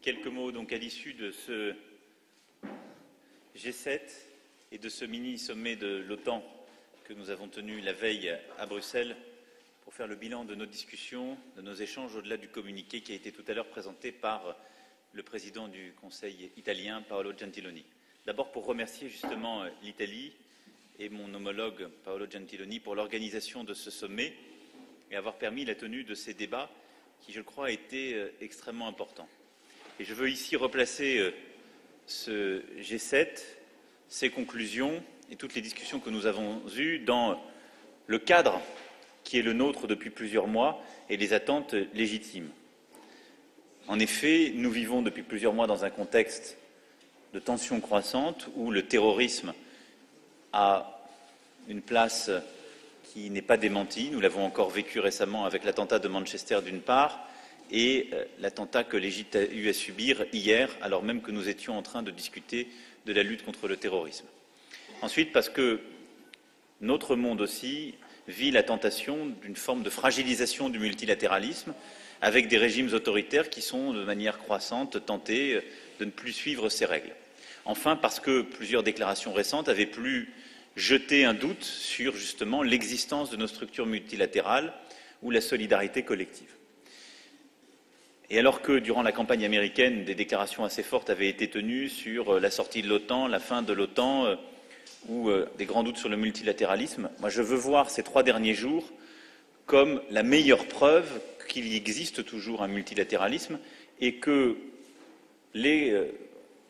Quelques mots donc à l'issue de ce G7 et de ce mini-sommet de l'OTAN que nous avons tenu la veille à Bruxelles pour faire le bilan de nos discussions, de nos échanges au-delà du communiqué qui a été tout à l'heure présenté par le président du Conseil italien, Paolo Gentiloni. D'abord pour remercier justement l'Italie et mon homologue Paolo Gentiloni pour l'organisation de ce sommet et avoir permis la tenue de ces débats qui, je crois, a été extrêmement important. Et je veux ici replacer ce G7, ses conclusions et toutes les discussions que nous avons eues dans le cadre qui est le nôtre depuis plusieurs mois et les attentes légitimes. En effet, nous vivons depuis plusieurs mois dans un contexte de tensions croissantes où le terrorisme a une place qui n'est pas démentie. Nous l'avons encore vécu récemment avec l'attentat de Manchester d'une part et l'attentat que l'Égypte a eu à subir hier, alors même que nous étions en train de discuter de la lutte contre le terrorisme. Ensuite, parce que notre monde aussi vit la tentation d'une forme de fragilisation du multilatéralisme, avec des régimes autoritaires qui sont de manière croissante tentés de ne plus suivre ces règles. Enfin, parce que plusieurs déclarations récentes avaient pu jeter un doute sur justement l'existence de nos structures multilatérales ou la solidarité collective. Et alors que, durant la campagne américaine, des déclarations assez fortes avaient été tenues sur la sortie de l'OTAN, la fin de l'OTAN ou des grands doutes sur le multilatéralisme, moi je veux voir ces 3 derniers jours comme la meilleure preuve qu'il existe toujours un multilatéralisme et que les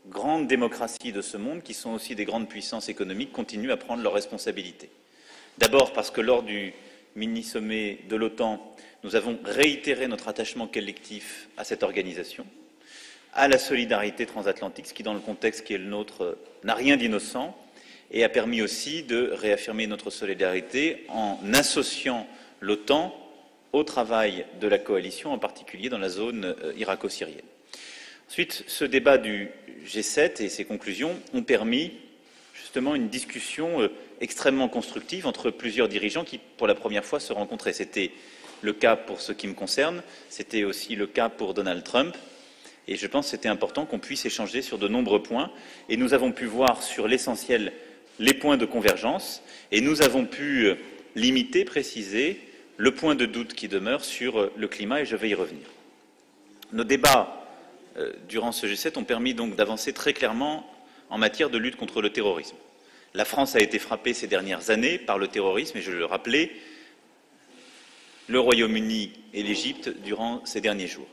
grandes démocraties de ce monde, qui sont aussi des grandes puissances économiques, continuent à prendre leurs responsabilités. D'abord parce que lors du mini-sommet de l'OTAN, nous avons réitéré notre attachement collectif à cette organisation, à la solidarité transatlantique, ce qui, dans le contexte qui est le nôtre, n'a rien d'innocent, et a permis aussi de réaffirmer notre solidarité en associant l'OTAN au travail de la coalition, en particulier dans la zone irako-syrienne. Ensuite, ce débat du G7 et ses conclusions ont permis justement une discussion extrêmement constructive entre plusieurs dirigeants qui, pour la première fois, se rencontraient. C'était le cas pour ce qui me concerne, c'était aussi le cas pour Donald Trump, et je pense que c'était important qu'on puisse échanger sur de nombreux points, et nous avons pu voir sur l'essentiel les points de convergence, et nous avons pu limiter, préciser le point de doute qui demeure sur le climat, et je vais y revenir. Nos débats durant ce G7 ont permis donc d'avancer très clairement en matière de lutte contre le terrorisme. La France a été frappée ces dernières années par le terrorisme, et je le rappelais, le Royaume-Uni et l'Égypte durant ces derniers jours.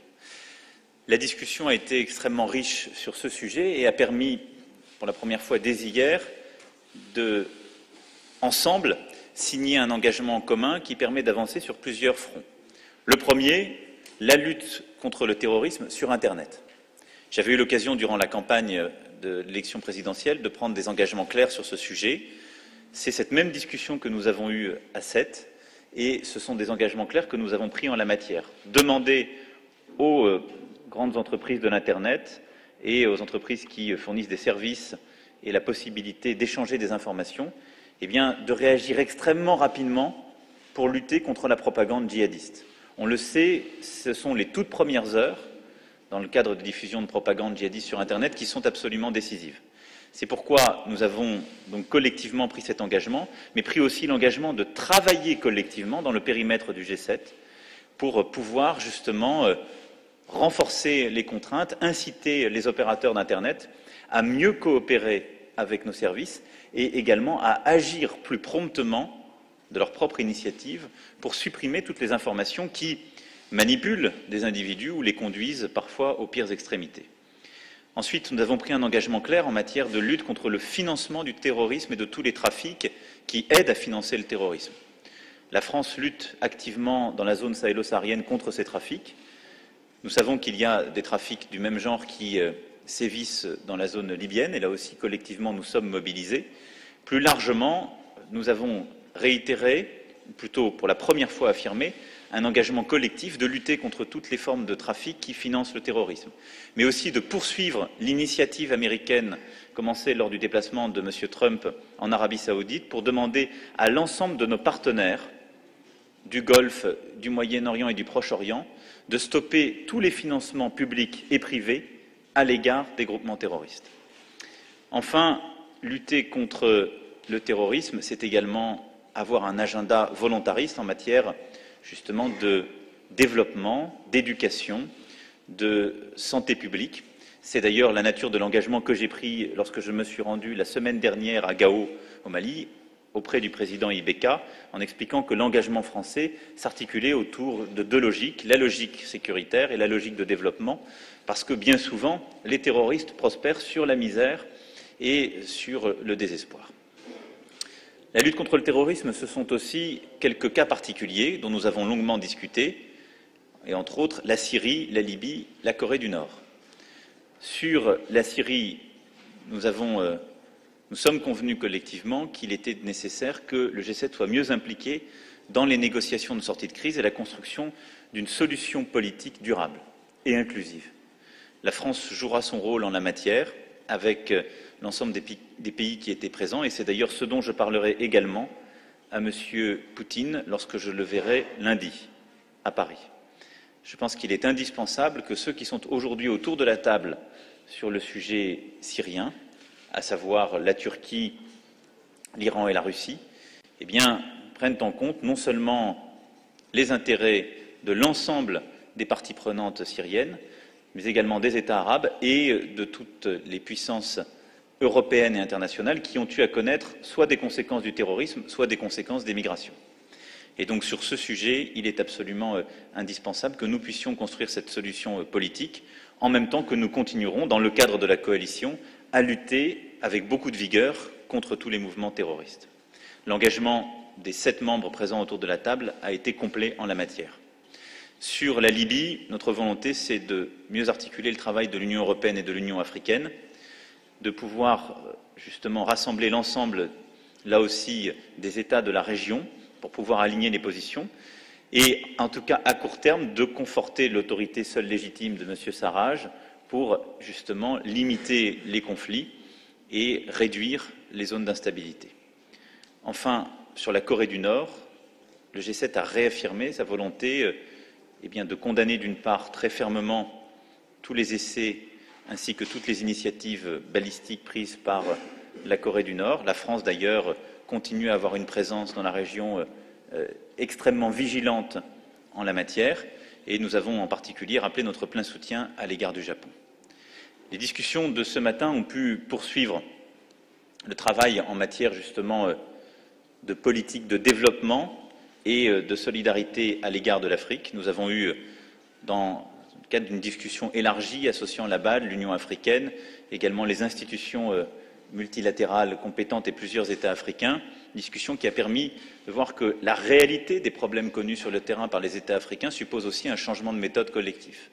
La discussion a été extrêmement riche sur ce sujet et a permis, pour la première fois dès hier, de, ensemble, signer un engagement en commun qui permet d'avancer sur plusieurs fronts. Le premier, la lutte contre le terrorisme sur Internet. J'avais eu l'occasion, durant la campagne de l'élection présidentielle, de prendre des engagements clairs sur ce sujet. C'est cette même discussion que nous avons eue à 7, et ce sont des engagements clairs que nous avons pris en la matière. Demander aux grandes entreprises de l'Internet et aux entreprises qui fournissent des services et la possibilité d'échanger des informations, eh bien, de réagir extrêmement rapidement pour lutter contre la propagande djihadiste. On le sait, ce sont les toutes premières heures, dans le cadre de diffusion de propagande djihadiste sur Internet, qui sont absolument décisives. C'est pourquoi nous avons donc collectivement pris cet engagement, mais pris aussi l'engagement de travailler collectivement dans le périmètre du G7 pour pouvoir justement renforcer les contraintes, inciter les opérateurs d'Internet à mieux coopérer avec nos services et également à agir plus promptement de leur propre initiative pour supprimer toutes les informations qui manipulent des individus ou les conduisent parfois aux pires extrémités. Ensuite, nous avons pris un engagement clair en matière de lutte contre le financement du terrorisme et de tous les trafics qui aident à financer le terrorisme. La France lutte activement dans la zone sahélo-saharienne contre ces trafics. Nous savons qu'il y a des trafics du même genre qui sévissent dans la zone libyenne, et là aussi, collectivement, nous sommes mobilisés. Plus largement, nous avons réitéré, plutôt pour la première fois affirmé, un engagement collectif de lutter contre toutes les formes de trafic qui financent le terrorisme, mais aussi de poursuivre l'initiative américaine commencée lors du déplacement de M. Trump en Arabie saoudite pour demander à l'ensemble de nos partenaires du Golfe, du Moyen-Orient et du Proche-Orient de stopper tous les financements publics et privés à l'égard des groupements terroristes. Enfin, lutter contre le terrorisme, c'est également avoir un agenda volontariste en matière justement de développement, d'éducation, de santé publique. C'est d'ailleurs la nature de l'engagement que j'ai pris lorsque je me suis rendu la semaine dernière à Gao, au Mali, auprès du président Ibeka, en expliquant que l'engagement français s'articulait autour de deux logiques, la logique sécuritaire et la logique de développement, parce que bien souvent, les terroristes prospèrent sur la misère et sur le désespoir. La lutte contre le terrorisme, ce sont aussi quelques cas particuliers dont nous avons longuement discuté, et entre autres la Syrie, la Libye, la Corée du Nord. Sur la Syrie, nous sommes convenus collectivement qu'il était nécessaire que le G7 soit mieux impliqué dans les négociations de sortie de crise et la construction d'une solution politique durable et inclusive. La France jouera son rôle en la matière avec l'ensemble des pays qui étaient présents, et c'est d'ailleurs ce dont je parlerai également à M. Poutine lorsque je le verrai lundi à Paris. Je pense qu'il est indispensable que ceux qui sont aujourd'hui autour de la table sur le sujet syrien, à savoir la Turquie, l'Iran et la Russie, eh bien, prennent en compte non seulement les intérêts de l'ensemble des parties prenantes syriennes, mais également des États arabes et de toutes les puissances européennes et internationales qui ont eu à connaître soit des conséquences du terrorisme, soit des conséquences des migrations. Et donc sur ce sujet, il est absolument indispensable que nous puissions construire cette solution politique, en même temps que nous continuerons, dans le cadre de la coalition, à lutter avec beaucoup de vigueur contre tous les mouvements terroristes. L'engagement des 7 membres présents autour de la table a été complet en la matière. Sur la Libye, notre volonté, c'est de mieux articuler le travail de l'Union européenne et de l'Union africaine, de pouvoir justement rassembler l'ensemble, là aussi, des États de la région pour pouvoir aligner les positions et, en tout cas, à court terme, de conforter l'autorité seule légitime de M. Sarraj pour, justement, limiter les conflits et réduire les zones d'instabilité. Enfin, sur la Corée du Nord, le G7 a réaffirmé sa volonté de condamner d'une part très fermement tous les essais ainsi que toutes les initiatives balistiques prises par la Corée du Nord. La France, d'ailleurs, continue à avoir une présence dans la région extrêmement vigilante en la matière, et nous avons en particulier rappelé notre plein soutien à l'égard du Japon. Les discussions de ce matin ont pu poursuivre le travail en matière justement de politique de développement et de solidarité à l'égard de l'Afrique. Nous avons eu, dans le cadre d'une discussion élargie associant la BAD, l'Union africaine, également les institutions multilatérales compétentes et plusieurs États africains, discussion qui a permis de voir que la réalité des problèmes connus sur le terrain par les États africains suppose aussi un changement de méthode collectif.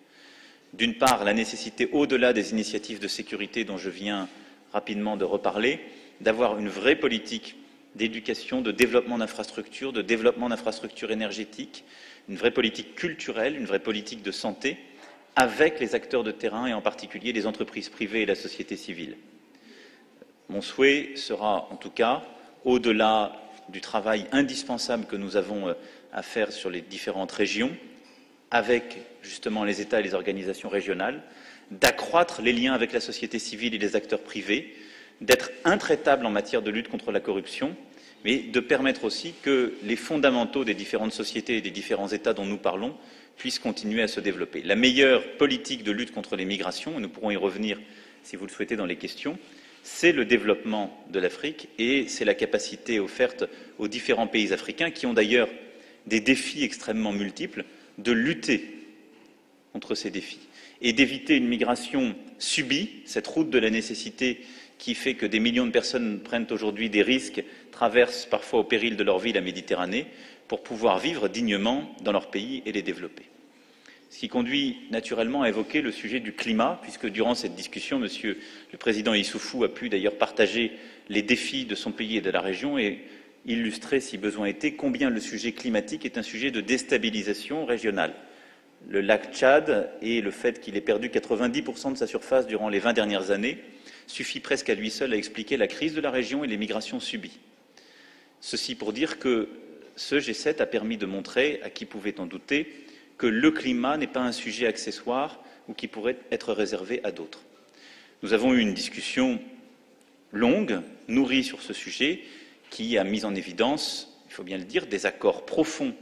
D'une part, la nécessité, au-delà des initiatives de sécurité dont je viens rapidement de reparler, d'avoir une vraie politique d'éducation, de développement d'infrastructures énergétiques, une vraie politique culturelle, une vraie politique de santé, avec les acteurs de terrain et en particulier les entreprises privées et la société civile. Mon souhait sera, en tout cas, au-delà du travail indispensable que nous avons à faire sur les différentes régions, avec justement les États et les organisations régionales, d'accroître les liens avec la société civile et les acteurs privés, d'être intraitable en matière de lutte contre la corruption, mais de permettre aussi que les fondamentaux des différentes sociétés et des différents États dont nous parlons puissent continuer à se développer. La meilleure politique de lutte contre les migrations, et nous pourrons y revenir si vous le souhaitez dans les questions, c'est le développement de l'Afrique et c'est la capacité offerte aux différents pays africains qui ont d'ailleurs des défis extrêmement multiples de lutter contre ces défis et d'éviter une migration subie, cette route de la nécessité qui fait que des millions de personnes prennent aujourd'hui des risques, traversent parfois au péril de leur vie la Méditerranée pour pouvoir vivre dignement dans leur pays et les développer. Ce qui conduit naturellement à évoquer le sujet du climat, puisque durant cette discussion, Monsieur le Président Issoufou a pu d'ailleurs partager les défis de son pays et de la région et illustrer, si besoin était, combien le sujet climatique est un sujet de déstabilisation régionale. Le lac Tchad et le fait qu'il ait perdu 90% de sa surface durant les 20 dernières années suffit presque à lui seul à expliquer la crise de la région et les migrations subies. Ceci pour dire que ce G7 a permis de montrer, à qui pouvait en douter, que le climat n'est pas un sujet accessoire ou qui pourrait être réservé à d'autres. Nous avons eu une discussion longue, nourrie sur ce sujet, qui a mis en évidence, il faut bien le dire, des accords profonds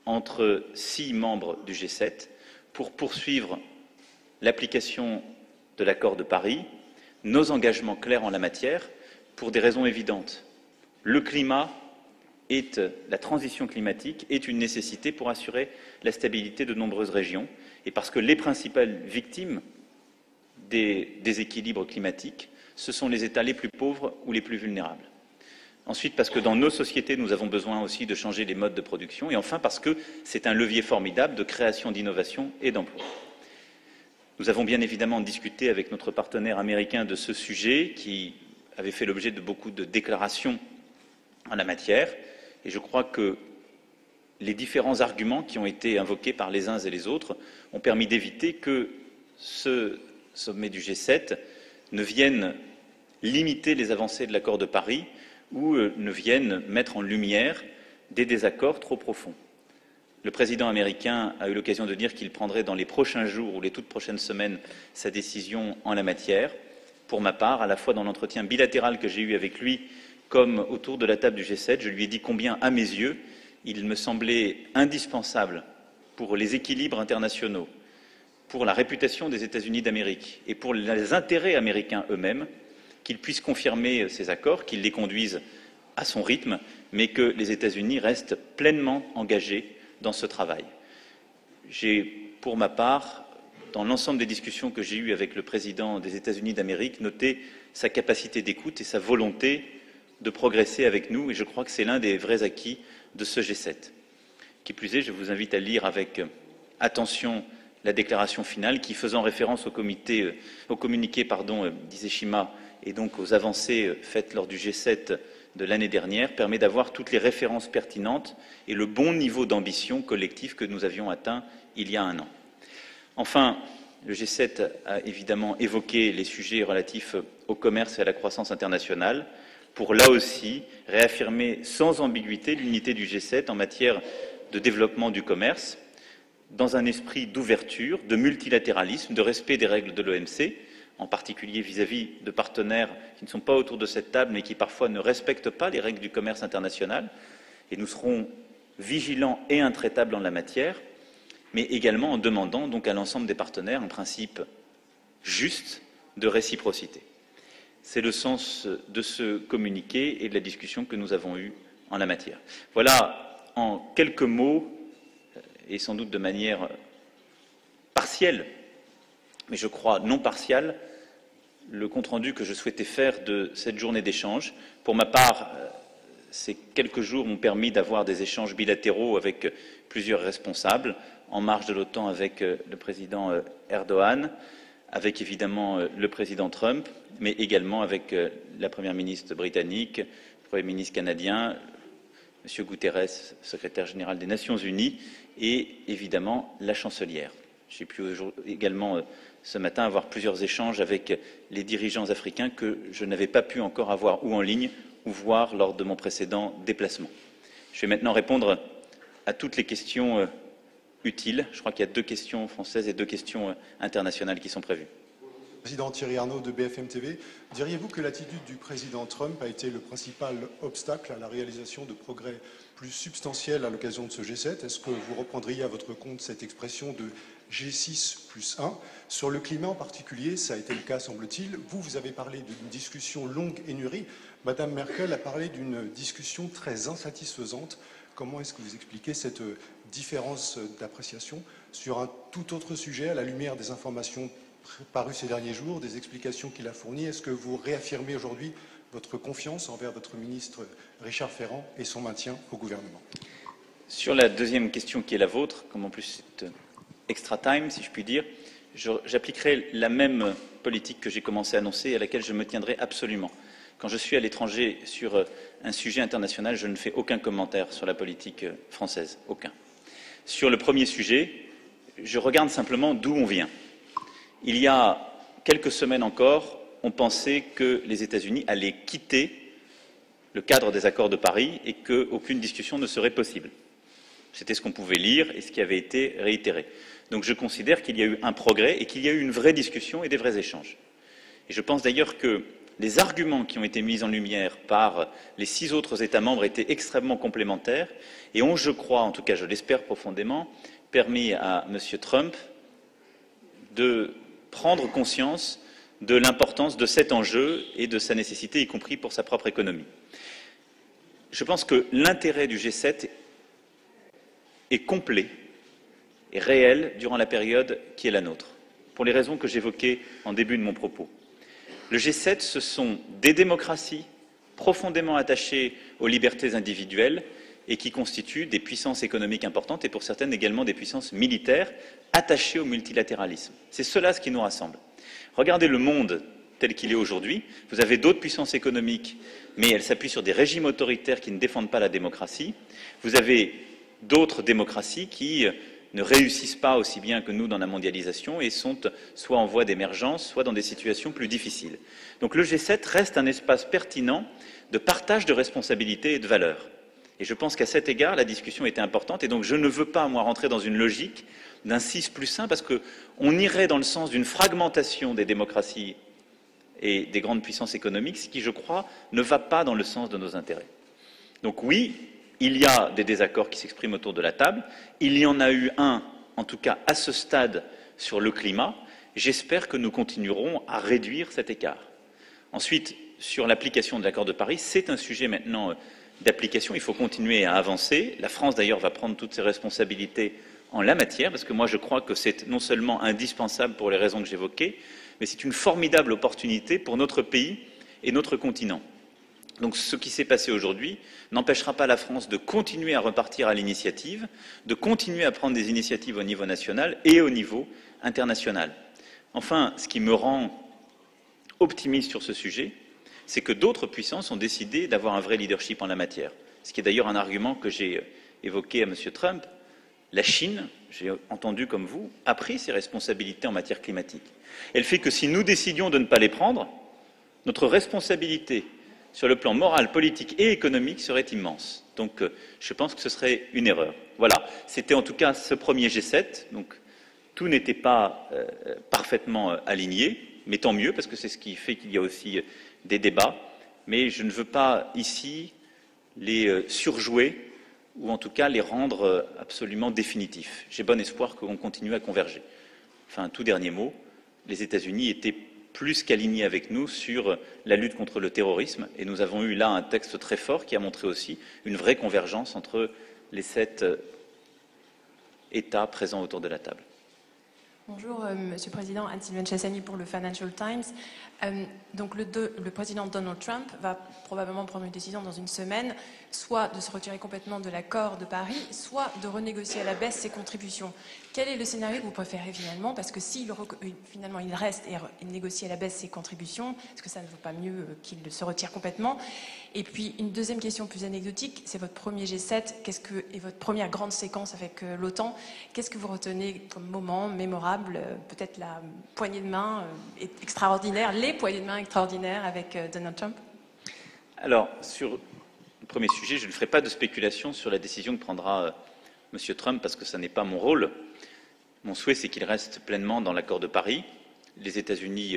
entre 6 membres du G7 pour poursuivre l'application de l'accord de Paris, nos engagements clairs en la matière, pour des raisons évidentes. Le climat la transition climatique est une nécessité pour assurer la stabilité de nombreuses régions et parce que les principales victimes des déséquilibres climatiques, ce sont les États les plus pauvres ou les plus vulnérables. Ensuite, parce que dans nos sociétés, nous avons besoin aussi de changer les modes de production. Et enfin, parce que c'est un levier formidable de création d'innovation et d'emploi. Nous avons bien évidemment discuté avec notre partenaire américain de ce sujet qui avait fait l'objet de beaucoup de déclarations en la matière. Et je crois que les différents arguments qui ont été invoqués par les uns et les autres ont permis d'éviter que ce sommet du G7 ne vienne limiter les avancées de l'accord de Paris ou ne vienne mettre en lumière des désaccords trop profonds. Le président américain a eu l'occasion de dire qu'il prendrait dans les prochains jours ou les toutes prochaines semaines sa décision en la matière. Pour ma part, à la fois dans l'entretien bilatéral que j'ai eu avec lui comme autour de la table du G7, je lui ai dit combien, à mes yeux, il me semblait indispensable pour les équilibres internationaux, pour la réputation des États-Unis d'Amérique et pour les intérêts américains eux-mêmes, qu'il puisse confirmer ces accords, qu'il les conduise à son rythme, mais que les États-Unis restent pleinement engagés dans ce travail. J'ai, pour ma part, dans l'ensemble des discussions que j'ai eues avec le président des États-Unis d'Amérique, noté sa capacité d'écoute et sa volonté de progresser avec nous, et je crois que c'est l'un des vrais acquis de ce G7. Qui plus est, je vous invite à lire avec attention la déclaration finale qui, faisant référence au communiqué d'Hiroshima et donc aux avancées faites lors du G7 de l'année dernière, permet d'avoir toutes les références pertinentes et le bon niveau d'ambition collective que nous avions atteint il y a un an. Enfin, le G7 a évidemment évoqué les sujets relatifs au commerce et à la croissance internationale, pour là aussi réaffirmer sans ambiguïté l'unité du G7 en matière de développement du commerce, dans un esprit d'ouverture, de multilatéralisme, de respect des règles de l'OMC, en particulier vis-à-vis de partenaires qui ne sont pas autour de cette table, mais qui parfois ne respectent pas les règles du commerce international. Et nous serons vigilants et intraitables en la matière, mais également en demandant donc à l'ensemble des partenaires un principe juste de réciprocité. C'est le sens de ce communiqué et de la discussion que nous avons eue en la matière. Voilà, en quelques mots, et sans doute de manière partielle, mais je crois non partiale, le compte-rendu que je souhaitais faire de cette journée d'échange. Pour ma part, ces quelques jours m'ont permis d'avoir des échanges bilatéraux avec plusieurs responsables, en marge de l'OTAN avec le président Erdogan, avec évidemment le président Trump, mais également avec la première ministre britannique, le Premier ministre canadien, M. Guterres, secrétaire général des Nations Unies, et évidemment la chancelière. J'ai pu également ce matin avoir plusieurs échanges avec les dirigeants africains que je n'avais pas pu encore avoir ou en ligne ou voir lors de mon précédent déplacement. Je vais maintenant répondre à toutes les questions utiles. Je crois qu'il y a 2 questions françaises et 2 questions internationales qui sont prévues. Président Thierry Arnaud de BFM TV, diriez-vous que l'attitude du président Trump a été le principal obstacle à la réalisation de progrès plus substantiels à l'occasion de ce G7? Est-ce que vous reprendriez à votre compte cette expression de G6+1? Sur le climat en particulier, ça a été le cas, semble-t-il. Vous avez parlé d'une discussion longue et nourrie. Madame Merkel a parlé d'une discussion très insatisfaisante. Comment est-ce que vous expliquez cette différence d'appréciation sur un tout autre sujet à la lumière des informations paru ces derniers jours, des explications qu'il a fournies? Est-ce que vous réaffirmez aujourd'hui votre confiance envers votre ministre Richard Ferrand et son maintien au gouvernement? Sur la deuxième question qui est la vôtre, comme en plus c'est extra time, si je puis dire, j'appliquerai la même politique que j'ai commencé à annoncer et à laquelle je me tiendrai absolument. Quand je suis à l'étranger sur un sujet international, je ne fais aucun commentaire sur la politique française, aucun. Sur le premier sujet, je regarde simplement d'où on vient. Il y a quelques semaines encore, on pensait que les États-Unis allaient quitter le cadre des accords de Paris et qu'aucune discussion ne serait possible. C'était ce qu'on pouvait lire et ce qui avait été réitéré. Donc je considère qu'il y a eu un progrès et qu'il y a eu une vraie discussion et des vrais échanges. Et je pense d'ailleurs que les arguments qui ont été mis en lumière par les 6 autres États membres étaient extrêmement complémentaires et ont, je crois, en tout cas je l'espère profondément, permis à M. Trump de prendre conscience de l'importance de cet enjeu et de sa nécessité, y compris pour sa propre économie. Je pense que l'intérêt du G7 est complet et réel durant la période qui est la nôtre, pour les raisons que j'évoquais en début de mon propos. Le G7, ce sont des démocraties profondément attachées aux libertés individuelles et qui constituent des puissances économiques importantes et pour certaines également des puissances militaires attachées au multilatéralisme. C'est cela ce qui nous rassemble. Regardez le monde tel qu'il est aujourd'hui. Vous avez d'autres puissances économiques, mais elles s'appuient sur des régimes autoritaires qui ne défendent pas la démocratie. Vous avez d'autres démocraties qui ne réussissent pas aussi bien que nous dans la mondialisation et sont soit en voie d'émergence, soit dans des situations plus difficiles. Donc le G7 reste un espace pertinent de partage de responsabilités et de valeurs. Et je pense qu'à cet égard, la discussion était importante et donc je ne veux pas, moi, rentrer dans une logique d'un 6+1 parce qu'on irait dans le sens d'une fragmentation des démocraties et des grandes puissances économiques, ce qui, je crois, ne va pas dans le sens de nos intérêts. Donc oui, il y a des désaccords qui s'expriment autour de la table. Il y en a eu un, en tout cas à ce stade, sur le climat. J'espère que nous continuerons à réduire cet écart. Ensuite, sur l'application de l'accord de Paris, c'est un sujet maintenant d'application. Il faut continuer à avancer. La France, d'ailleurs, va prendre toutes ses responsabilités en la matière, parce que moi, je crois que c'est non seulement indispensable pour les raisons que j'évoquais, mais c'est une formidable opportunité pour notre pays et notre continent. Donc ce qui s'est passé aujourd'hui n'empêchera pas la France de continuer à repartir à l'initiative, de continuer à prendre des initiatives au niveau national et au niveau international. Enfin, ce qui me rend optimiste sur ce sujet, c'est que d'autres puissances ont décidé d'avoir un vrai leadership en la matière. Ce qui est d'ailleurs un argument que j'ai évoqué à M. Trump. La Chine, j'ai entendu comme vous, a pris ses responsabilités en matière climatique. Elle fait que si nous décidions de ne pas les prendre, notre responsabilité sur le plan moral, politique et économique serait immense. Donc je pense que ce serait une erreur. Voilà, c'était en tout cas ce premier G7. Donc tout n'était pas parfaitement aligné, mais tant mieux, parce que c'est ce qui fait qu'il y a aussi des débats. Mais je ne veux pas ici les surjouer ou en tout cas les rendre absolument définitifs. J'ai bon espoir qu'on continue à converger. Enfin, un tout dernier mot, les États-Unis étaient plus qu'alignés avec nous sur la lutte contre le terrorisme. Et nous avons eu là un texte très fort qui a montré aussi une vraie convergence entre les 7 États présents autour de la table. Bonjour, Monsieur le Président, Anne-Sylvaine Chassani pour le Financial Times. Donc le président Donald Trump va probablement prendre une décision dans une semaine, soit de se retirer complètement de l'accord de Paris, soit de renégocier à la baisse ses contributions. Quel est le scénario que vous préférez finalement? Parce que si finalement il reste et négocie à la baisse ses contributions, est-ce que ça ne vaut pas mieux qu'il se retire complètement? Et puis une deuxième question plus anecdotique, c'est votre premier G7, et votre première grande séquence avec l'OTAN. Qu'est-ce que vous retenez comme moment mémorable? Peut-être la poignée de main extraordinaire, les poignées de main extraordinaires avec Donald Trump? Alors, sur le premier sujet, je ne ferai pas de spéculation sur la décision que prendra M. Trump, parce que ce n'est pas mon rôle. Mon souhait, c'est qu'il reste pleinement dans l'accord de Paris. Les États-Unis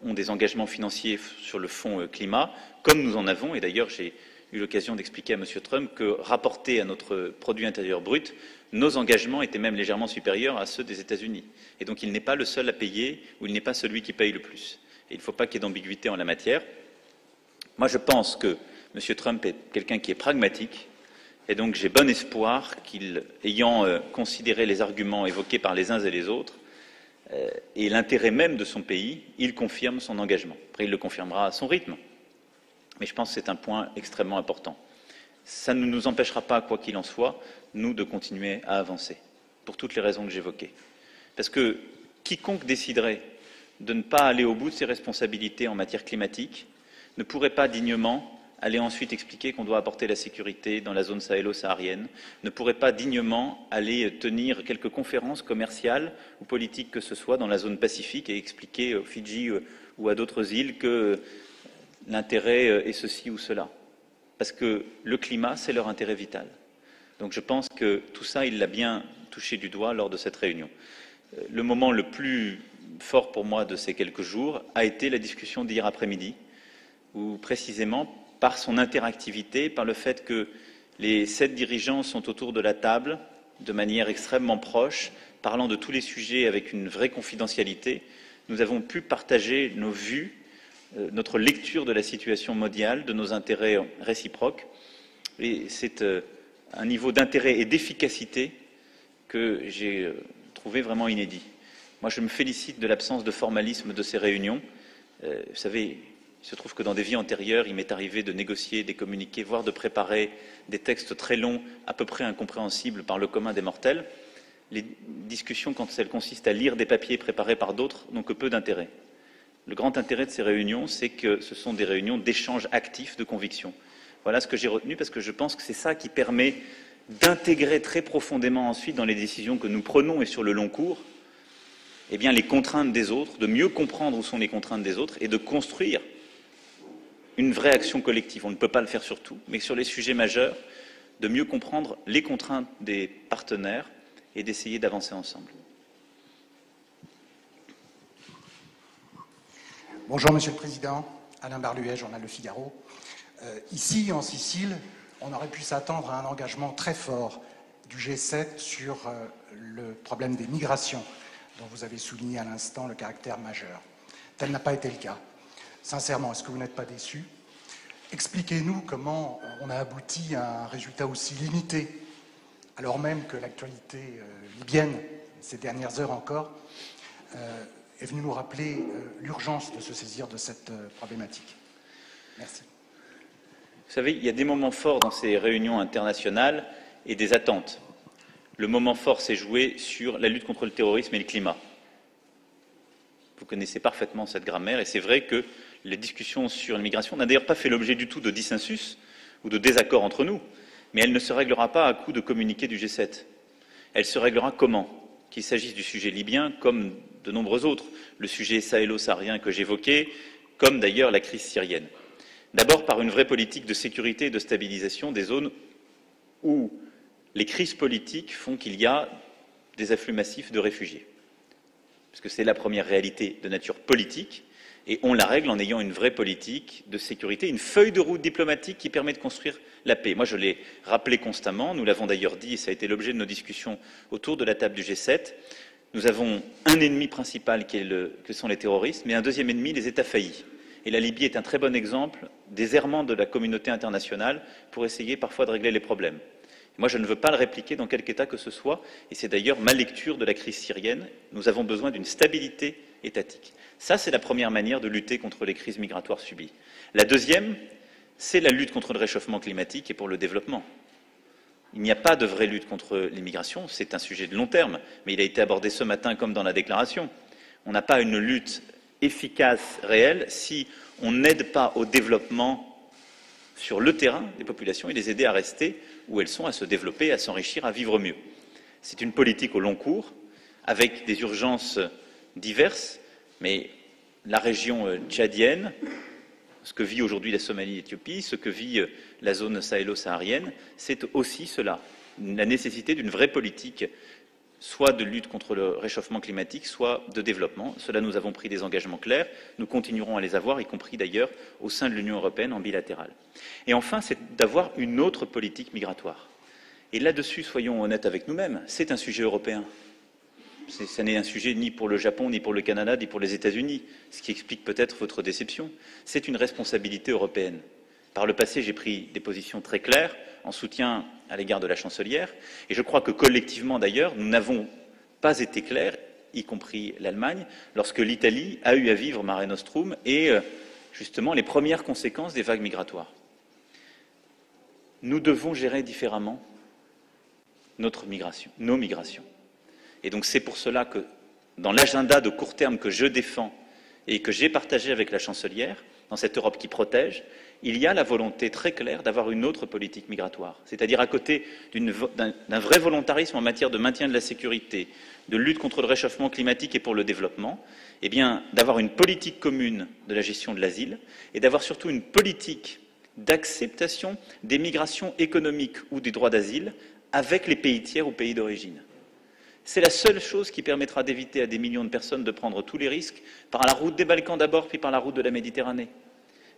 ont des engagements financiers sur le fonds climat, comme nous en avons, et d'ailleurs j'ai eu l'occasion d'expliquer à M. Trump que, rapportés à notre produit intérieur brut, nos engagements étaient même légèrement supérieurs à ceux des États-Unis. Et donc il n'est pas le seul à payer, ou il n'est pas celui qui paye le plus. Et il ne faut pas qu'il y ait d'ambiguïté en la matière. Moi, je pense que M. Trump est quelqu'un qui est pragmatique, et donc j'ai bon espoir qu'il, ayant considéré les arguments évoqués par les uns et les autres, et l'intérêt même de son pays, il confirme son engagement. Après, il le confirmera à son rythme. Mais je pense que c'est un point extrêmement important. Ça ne nous empêchera pas, quoi qu'il en soit, nous, de continuer à avancer, pour toutes les raisons que j'évoquais. Parce que quiconque déciderait de ne pas aller au bout de ses responsabilités en matière climatique ne pourrait pas dignement aller ensuite expliquer qu'on doit apporter la sécurité dans la zone sahélo-saharienne, ne pourrait pas dignement aller tenir quelques conférences commerciales ou politiques que ce soit dans la zone Pacifique et expliquer aux Fidji ou à d'autres îles que l'intérêt est ceci ou cela. Parce que le climat, c'est leur intérêt vital. Donc je pense que tout ça, il l'a bien touché du doigt lors de cette réunion. Le moment le plus fort pour moi de ces quelques jours a été la discussion d'hier après-midi, où précisément par son interactivité, par le fait que les 7 dirigeants sont autour de la table de manière extrêmement proche, parlant de tous les sujets avec une vraie confidentialité, nous avons pu partager nos vues, notre lecture de la situation mondiale, de nos intérêts réciproques. Et c'est un niveau d'intérêt et d'efficacité que j'ai trouvé vraiment inédit. Moi, je me félicite de l'absence de formalisme de ces réunions. Vous savez, il se trouve que dans des vies antérieures, il m'est arrivé de négocier des communiqués, voire de préparer des textes très longs, à peu près incompréhensibles par le commun des mortels. Les discussions, quand elles consistent à lire des papiers préparés par d'autres, n'ont que peu d'intérêt. Le grand intérêt de ces réunions, c'est que ce sont des réunions d'échange actif de convictions. Voilà ce que j'ai retenu, parce que je pense que c'est ça qui permet d'intégrer très profondément ensuite dans les décisions que nous prenons et sur le long cours, eh bien, les contraintes des autres, de mieux comprendre où sont les contraintes des autres et de construire une vraie action collective. On ne peut pas le faire sur tout, mais sur les sujets majeurs, de mieux comprendre les contraintes des partenaires et d'essayer d'avancer ensemble. Bonjour Monsieur le Président, Alain Barluet, Journal Le Figaro. Ici, en Sicile, on aurait pu s'attendre à un engagement très fort du G7 sur le problème des migrations, dont vous avez souligné à l'instant le caractère majeur. Tel n'a pas été le cas. Sincèrement, est-ce que vous n'êtes pas déçus? Expliquez-nous comment on a abouti à un résultat aussi limité, alors même que l'actualité libyenne, ces dernières heures encore, est venue nous rappeler l'urgence de se saisir de cette problématique. Merci. Vous savez, il y a des moments forts dans ces réunions internationales et des attentes. Le moment fort s'est joué sur la lutte contre le terrorisme et le climat. Vous connaissez parfaitement cette grammaire, et c'est vrai que les discussions sur l'immigration n'ont d'ailleurs pas fait l'objet du tout de dissensus ou de désaccords entre nous, mais elle ne se réglera pas à coup de communiqué du G7. Elle se réglera comment? Qu'il s'agisse du sujet libyen comme de nombreux autres, le sujet sahélo-saharien que j'évoquais, comme d'ailleurs la crise syrienne. D'abord par une vraie politique de sécurité et de stabilisation des zones où les crises politiques font qu'il y a des afflux massifs de réfugiés. Parce que c'est la première réalité de nature politique, et on la règle en ayant une vraie politique de sécurité, une feuille de route diplomatique qui permet de construire la paix. Moi, je l'ai rappelé constamment, nous l'avons d'ailleurs dit, et ça a été l'objet de nos discussions autour de la table du G7, nous avons un ennemi principal que sont les terroristes, mais un deuxième ennemi, les États faillis. Et la Libye est un très bon exemple des errements de la communauté internationale pour essayer parfois de régler les problèmes. Moi, je ne veux pas le répliquer dans quelque État que ce soit, et c'est d'ailleurs ma lecture de la crise syrienne. Nous avons besoin d'une stabilité étatique. Ça, c'est la première manière de lutter contre les crises migratoires subies. La deuxième, c'est la lutte contre le réchauffement climatique et pour le développement. Il n'y a pas de vraie lutte contre l'immigration, c'est un sujet de long terme, mais il a été abordé ce matin comme dans la déclaration. On n'a pas une lutte efficace, réelle, si on n'aide pas au développement sur le terrain des populations et les aider à rester où elles sont, à se développer, à s'enrichir, à vivre mieux. C'est une politique au long cours, avec des urgences diverses, mais la région tchadienne, ce que vit aujourd'hui la Somalie et l'Éthiopie, ce que vit la zone sahélo-saharienne, c'est aussi cela, la nécessité d'une vraie politique, soit de lutte contre le réchauffement climatique, soit de développement. Cela, nous avons pris des engagements clairs, nous continuerons à les avoir, y compris d'ailleurs au sein de l'Union européenne en bilatéral. Et enfin, c'est d'avoir une autre politique migratoire. Et là-dessus, soyons honnêtes avec nous-mêmes, c'est un sujet européen. Ce n'est un sujet ni pour le Japon, ni pour le Canada, ni pour les États-Unis, ce qui explique peut-être votre déception. C'est une responsabilité européenne. Par le passé, j'ai pris des positions très claires en soutien à l'égard de la chancelière, et je crois que collectivement d'ailleurs, nous n'avons pas été clairs, y compris l'Allemagne, lorsque l'Italie a eu à vivre Mare Nostrum et justement les premières conséquences des vagues migratoires. Nous devons gérer différemment notre migration, nos migrations. Et donc c'est pour cela que dans l'agenda de court terme que je défends et que j'ai partagé avec la chancelière, dans cette Europe qui protège, il y a la volonté très claire d'avoir une autre politique migratoire, c'est-à-dire à côté d'un vrai volontarisme en matière de maintien de la sécurité, de lutte contre le réchauffement climatique et pour le développement, eh bien d'avoir une politique commune de la gestion de l'asile et d'avoir surtout une politique d'acceptation des migrations économiques ou des droits d'asile avec les pays tiers ou pays d'origine. C'est la seule chose qui permettra d'éviter à des millions de personnes de prendre tous les risques, par la route des Balkans d'abord, puis par la route de la Méditerranée.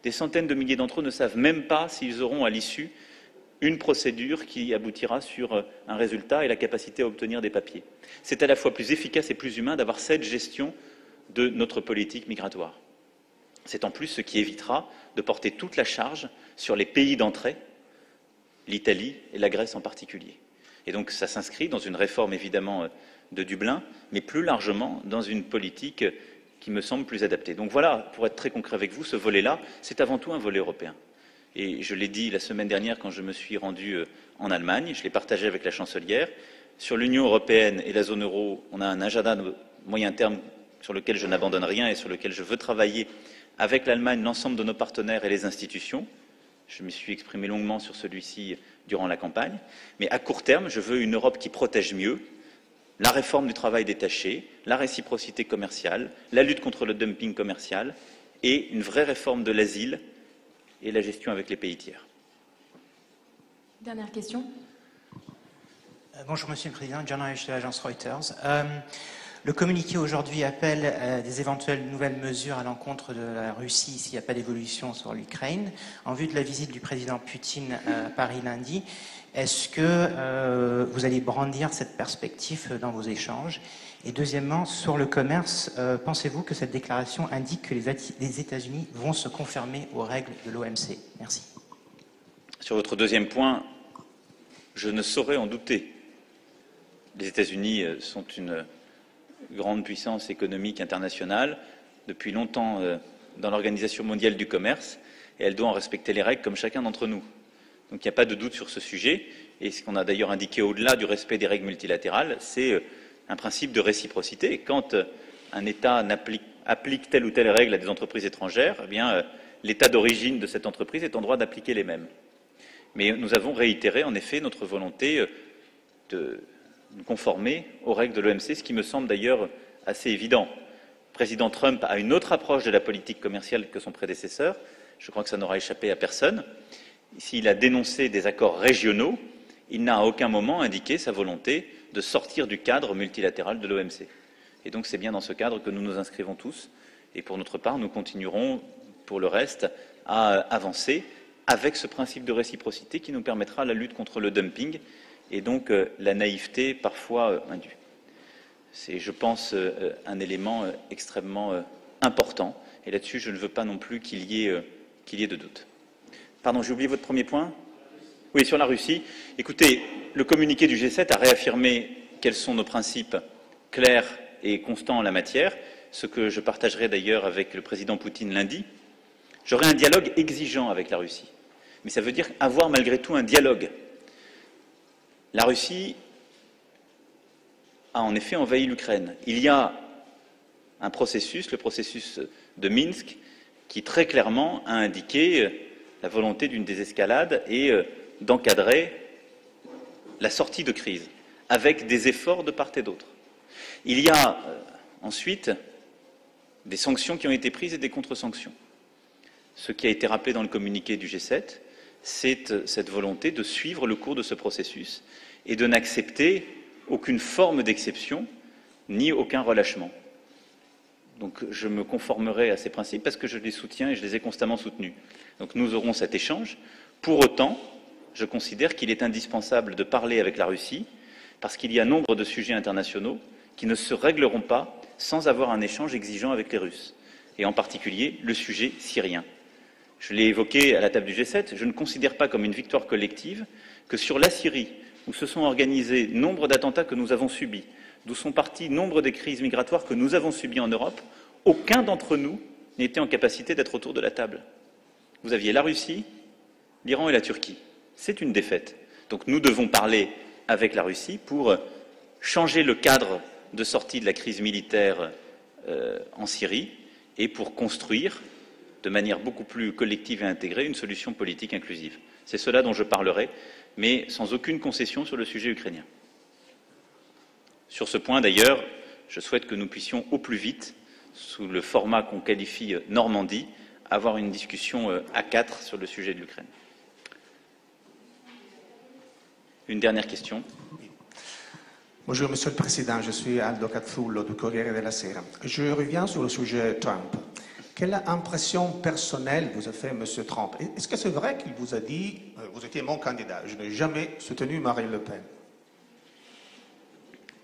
Des centaines de milliers d'entre eux ne savent même pas s'ils auront à l'issue une procédure qui aboutira sur un résultat et la capacité à obtenir des papiers. C'est à la fois plus efficace et plus humain d'avoir cette gestion de notre politique migratoire. C'est en plus ce qui évitera de porter toute la charge sur les pays d'entrée, l'Italie et la Grèce en particulier. Et donc ça s'inscrit dans une réforme évidemment de Dublin, mais plus largement dans une politique qui me semble plus adaptée. Donc voilà, pour être très concret avec vous, ce volet-là, c'est avant tout un volet européen. Et je l'ai dit la semaine dernière quand je me suis rendu en Allemagne, je l'ai partagé avec la chancelière. Sur l'Union européenne et la zone euro, on a un agenda de moyen terme sur lequel je n'abandonne rien et sur lequel je veux travailler avec l'Allemagne, l'ensemble de nos partenaires et les institutions. Je me suis exprimé longuement sur celui-ci durant la campagne. Mais à court terme, je veux une Europe qui protège mieux, la réforme du travail détaché, la réciprocité commerciale, la lutte contre le dumping commercial et une vraie réforme de l'asile et la gestion avec les pays tiers. Dernière question. Bonjour Monsieur le Président, John Irish de l'agence Reuters. Le communiqué aujourd'hui appelle à des éventuelles nouvelles mesures à l'encontre de la Russie s'il n'y a pas d'évolution sur l'Ukraine. En vue de la visite du président Poutine à Paris lundi, est-ce que vous allez brandir cette perspective dans vos échanges? Et deuxièmement, sur le commerce, pensez-vous que cette déclaration indique que les États-Unis vont se conformer aux règles de l'OMC? Merci. Sur votre deuxième point, je ne saurais en douter. Les États-Unis sont une grande puissance économique internationale, depuis longtemps dans l'Organisation mondiale du commerce, et elle doit en respecter les règles comme chacun d'entre nous. Donc il n'y a pas de doute sur ce sujet, et ce qu'on a d'ailleurs indiqué au-delà du respect des règles multilatérales, c'est un principe de réciprocité. Quand un État applique telle ou telle règle à des entreprises étrangères, eh bien, l'État d'origine de cette entreprise est en droit d'appliquer les mêmes. Mais nous avons réitéré en effet notre volonté de nous conformer aux règles de l'OMC, ce qui me semble d'ailleurs assez évident. Le président Trump a une autre approche de la politique commerciale que son prédécesseur. Je crois que ça n'aura échappé à personne. S'il a dénoncé des accords régionaux, il n'a à aucun moment indiqué sa volonté de sortir du cadre multilatéral de l'OMC. Et donc c'est bien dans ce cadre que nous nous inscrivons tous. Et pour notre part, nous continuerons, pour le reste, à avancer avec ce principe de réciprocité qui nous permettra la lutte contre le dumping et donc la naïveté parfois indue. C'est, je pense, un élément extrêmement important. Et là-dessus, je ne veux pas non plus qu'il y ait de doute. Pardon, j'ai oublié votre premier point? Oui, sur la Russie. Écoutez, le communiqué du G7 a réaffirmé quels sont nos principes clairs et constants en la matière, ce que je partagerai d'ailleurs avec le président Poutine lundi. J'aurai un dialogue exigeant avec la Russie. Mais ça veut dire avoir malgré tout un dialogue. La Russie a en effet envahi l'Ukraine. Il y a un processus, le processus de Minsk, qui très clairement a indiqué la volonté d'une désescalade et d'encadrer la sortie de crise, avec des efforts de part et d'autre. Il y a ensuite des sanctions qui ont été prises et des contre-sanctions. Ce qui a été rappelé dans le communiqué du G7, c'est cette volonté de suivre le cours de ce processus et de n'accepter aucune forme d'exception ni aucun relâchement. Donc je me conformerai à ces principes parce que je les soutiens et je les ai constamment soutenus. Donc nous aurons cet échange. Pour autant, je considère qu'il est indispensable de parler avec la Russie parce qu'il y a nombre de sujets internationaux qui ne se régleront pas sans avoir un échange exigeant avec les Russes, et en particulier le sujet syrien. Je l'ai évoqué à la table du G7, je ne considère pas comme une victoire collective que sur la Syrie, où se sont organisés nombre d'attentats que nous avons subis, d'où sont partis nombre des crises migratoires que nous avons subies en Europe, aucun d'entre nous n'était en capacité d'être autour de la table. Vous aviez la Russie, l'Iran et la Turquie. C'est une défaite. Donc nous devons parler avec la Russie pour changer le cadre de sortie de la crise militaire en Syrie et pour construire de manière beaucoup plus collective et intégrée une solution politique inclusive. C'est cela dont je parlerai, mais sans aucune concession sur le sujet ukrainien. Sur ce point, d'ailleurs, je souhaite que nous puissions au plus vite, sous le format qu'on qualifie Normandie, avoir une discussion à 4 sur le sujet de l'Ukraine. Une dernière question. Bonjour Monsieur le Président, je suis Aldo Cazzullo du Corriere della Sera. Je reviens sur le sujet Trump. Quelle impression personnelle vous a fait Monsieur Trump? Est-ce que c'est vrai qu'il vous a dit « Vous étiez mon candidat, je n'ai jamais soutenu Marine Le Pen »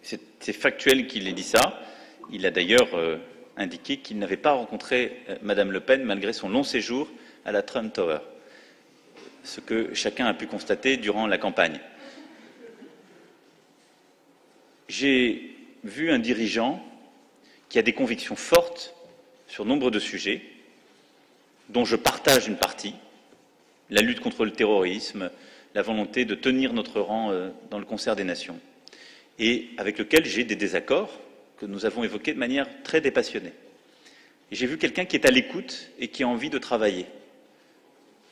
C'est factuel qu'il ait dit ça. Il a d'ailleurs indiqué qu'il n'avait pas rencontré Madame Le Pen malgré son long séjour à la Trump Tower, ce que chacun a pu constater durant la campagne. J'ai vu un dirigeant qui a des convictions fortes sur nombre de sujets, dont je partage une partie, la lutte contre le terrorisme, la volonté de tenir notre rang dans le concert des nations, et avec lequel j'ai des désaccords que nous avons évoqués de manière très dépassionnée. Et j'ai vu quelqu'un qui est à l'écoute et qui a envie de travailler.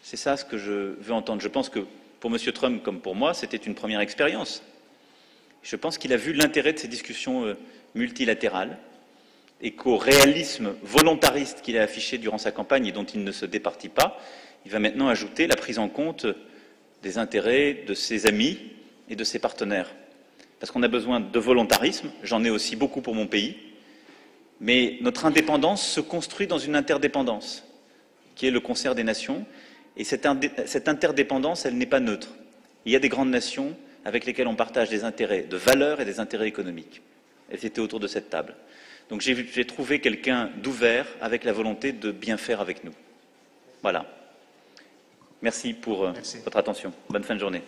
C'est ça ce que je veux entendre. Je pense que pour M. Trump, comme pour moi, c'était une première expérience. Je pense qu'il a vu l'intérêt de ces discussions multilatérales et qu'au réalisme volontariste qu'il a affiché durant sa campagne et dont il ne se départit pas, il va maintenant ajouter la prise en compte des intérêts de ses amis et de ses partenaires. Parce qu'on a besoin de volontarisme, j'en ai aussi beaucoup pour mon pays, mais notre indépendance se construit dans une interdépendance, qui est le concert des nations, et cette interdépendance, elle n'est pas neutre. Il y a des grandes nations avec lesquelles on partage des intérêts de valeurs et des intérêts économiques. Elles étaient autour de cette table. Donc j'ai trouvé quelqu'un d'ouvert avec la volonté de bien faire avec nous. Voilà. Merci pour votre attention. Bonne fin de journée.